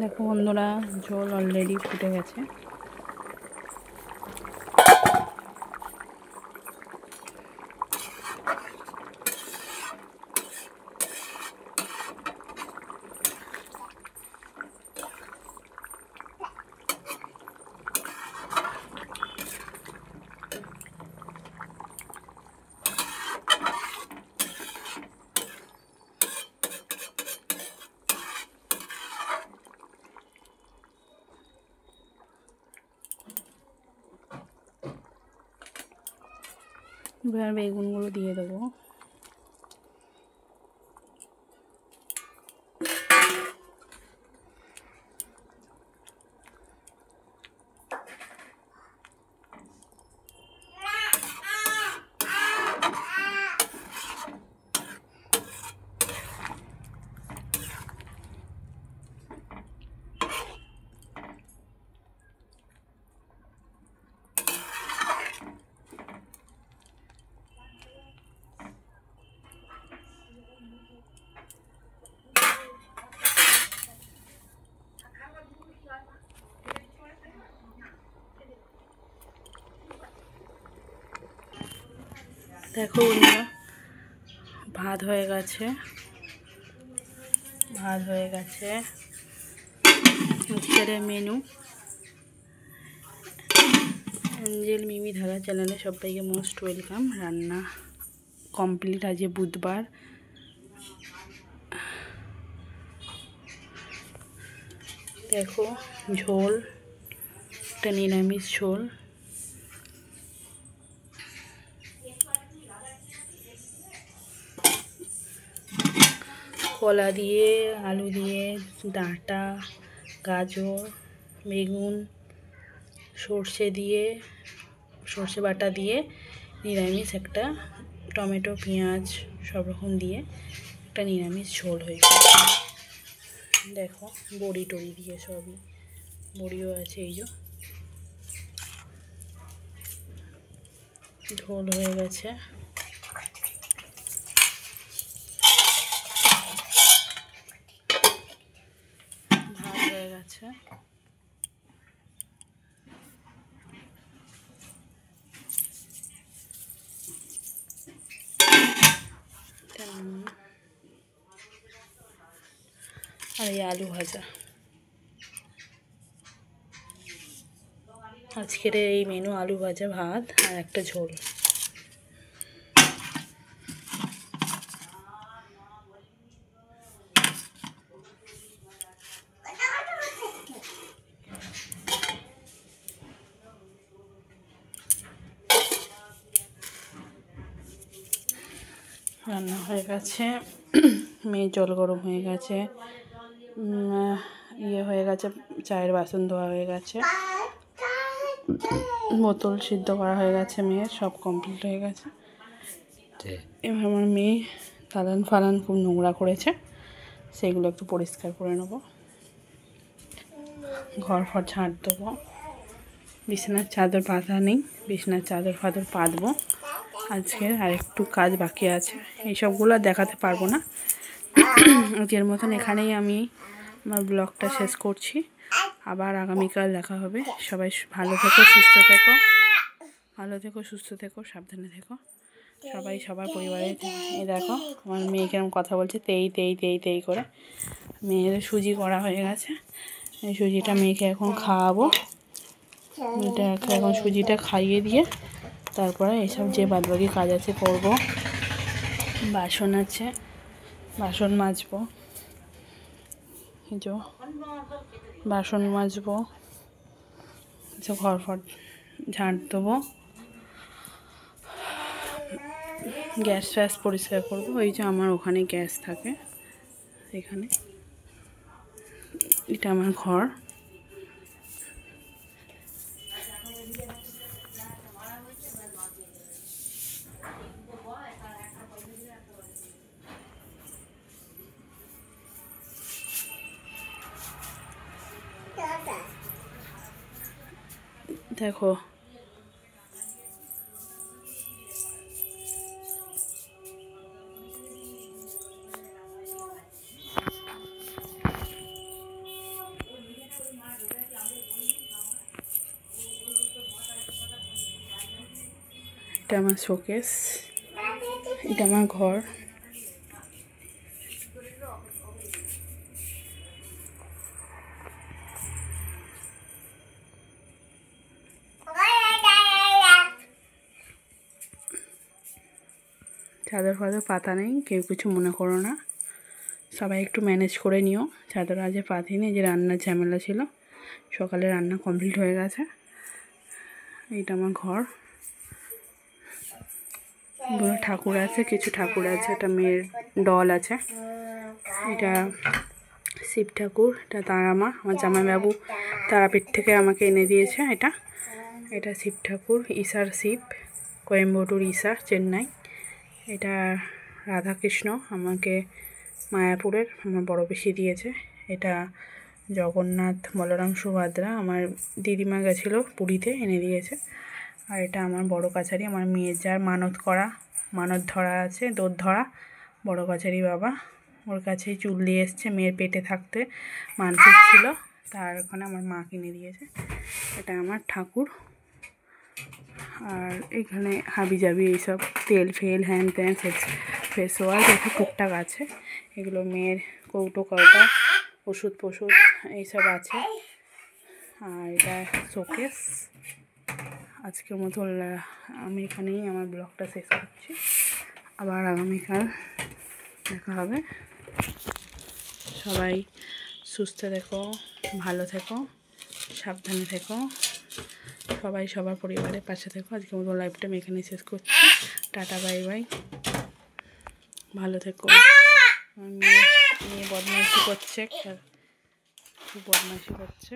দেখো বন্ধুরা, ঝোল অলরেডি ফুটে গেছে। এবার বেগুনগুলো দিয়ে দেবো। দেখো বন্ধুরা, ভাত হয়ে গেছে। আজকের মেনু অ্যাঞ্জেল মিমি ধারা চ্যানেলে সবাইকে মোস্ট ওয়েলকাম। রান্না কমপ্লিট। আজ বুধবার। দেখো ঝোল, একটা নিরামিষ ঝোল। কলা দিয়ে, আলু দিয়ে, ডাঁটা, গাজর, বেগুন, সর্ষে বাটা দিয়ে নিরামিষ একটা, টমেটো পেঁয়াজ সব রকম দিয়ে একটা নিরামিষ ঝোল হয়েছে। দেখো বড়ি টড়ি দিয়ে, সবই বড়িও আছে। এই যে ঝোল হয়ে গেছে। ভাত হয়ে গেছে। আর এই আলু ভাজা। আজকের এই মেনু আলু ভাজা, ভাত আর একটা ঝোল। রান্না হয়ে গেছে। মেয়ের জল গরম হয়ে গেছে। হয়ে গেছে, চায়ের বাসন ধোয়া হয়ে গেছে, বোতল সিদ্ধ করা হয়ে গেছে, মেয়ের সব কমপ্লিট হয়ে গেছে। এবার আমার মেয়ে দালান ফালান খুব নোংরা করেছে, সেগুলো একটু পরিষ্কার করে নেব। ঘর ফর ঝাঁট দেবো। বিছানার চাদর পাতা নেই, বিছানার চাদর ফাদর পাতবো। আজকের আর একটু কাজ বাকি আছে, এইসবগুলো দেখাতে পারবো না। আজকের মতন এখানেই আমি আমার ব্লগটা শেষ করছি। আবার আগামীকাল দেখা হবে। সবাই ভালো থেকো, সুস্থ থেকো, সাবধানে থেকো সবাই, সবার পরিবারে। এই দেখো আমার মেয়ে কেরম কথা বলছে, তেই করে। মেয়ের সুজি করা হয়ে গেছে। এই সুজিটা মেয়েকে এখন খাওয়াবো। মেয়েটাকে এখন সুজিটা খাইয়ে দিয়ে তারপরে এসব যে বাদবাকি কাজ আছে করব। বাসন আছে, বাসন মাজবো। ঘর ফর ঝাঁট দেবো। গ্যাস ফ্যাস পরিষ্কার করবো। ওই যে আমার ওখানে গ্যাস থাকে, এখানে এটা আমার ঘর। দেখো এটা আমার শোকেস, এটা আমার ঘর। চাদর ফাদর পাতা নেই, কেউ কিছু মনে করো না, সবাই একটু ম্যানেজ করে নিও। চাদর আজ পাতিনি, যে রান্নার ঝামেলা ছিল, সকালে রান্না কমপ্লিট হয়ে গেছে। এইটা আমার ঘর, ঠাকুর আছে, কিছু ঠাকুর আছে, এটা মেয়ের ডল আছে, এটা শিব ঠাকুর, এটা তারামা, আমার জামাইবাবু তারাপীঠ থেকে আমাকে এনে দিয়েছে। এটা শিব ঠাকুর, ঈশার শিব, কোয়েম্বাটুর ঈশা, চেন্নাই। এটা রাধাকৃষ্ণ, আমাকে মায়াপুরের আমার বড় পিসি দিয়েছে। এটা জগন্নাথ, বলরাম, সুভদ্রা, আমার দিদিমা গেছিলো পুরীতে, এনে দিয়েছে। আর এটা আমার বড় কাছারি, আমার মেয়ের যার মানত ধরা আছে, দোধ ধরা, বড় কাছারি বাবা, ওর কাছেই চুল দিয়ে এসছে, মেয়ের পেটে থাকতে মানসিক ছিল, তার ওখানে আমার মা কিনে দিয়েছে। এটা আমার ঠাকুর। আর এখানে হাবি জাবি এইসব তেল ফেল, হ্যান ত্যান, ফেস ওয়াশ, এটা টুকটাক আছে। এগুলো মেয়ের কৌটো কৌটা, ওষুধ ফষুধ এইসব আছে। আর এটা শোকেস। আজকের মতো আমি এখানেই আমার ব্লগটা শেষ করছি, আবার আগামীকাল দেখা হবে। সবাই সুস্থ থেকো, ভালো থেকো, সাবধানে থেকো, সবাই সবার পরিবারের পাশে থেকো। আজকের মতো লাইফটা আমি এখানেই শেষ করছি। টাটা, বাই বাই, ভালো থেকো। মেয়ে বদমাইশি করছে, খুব বদমাইশি করছে।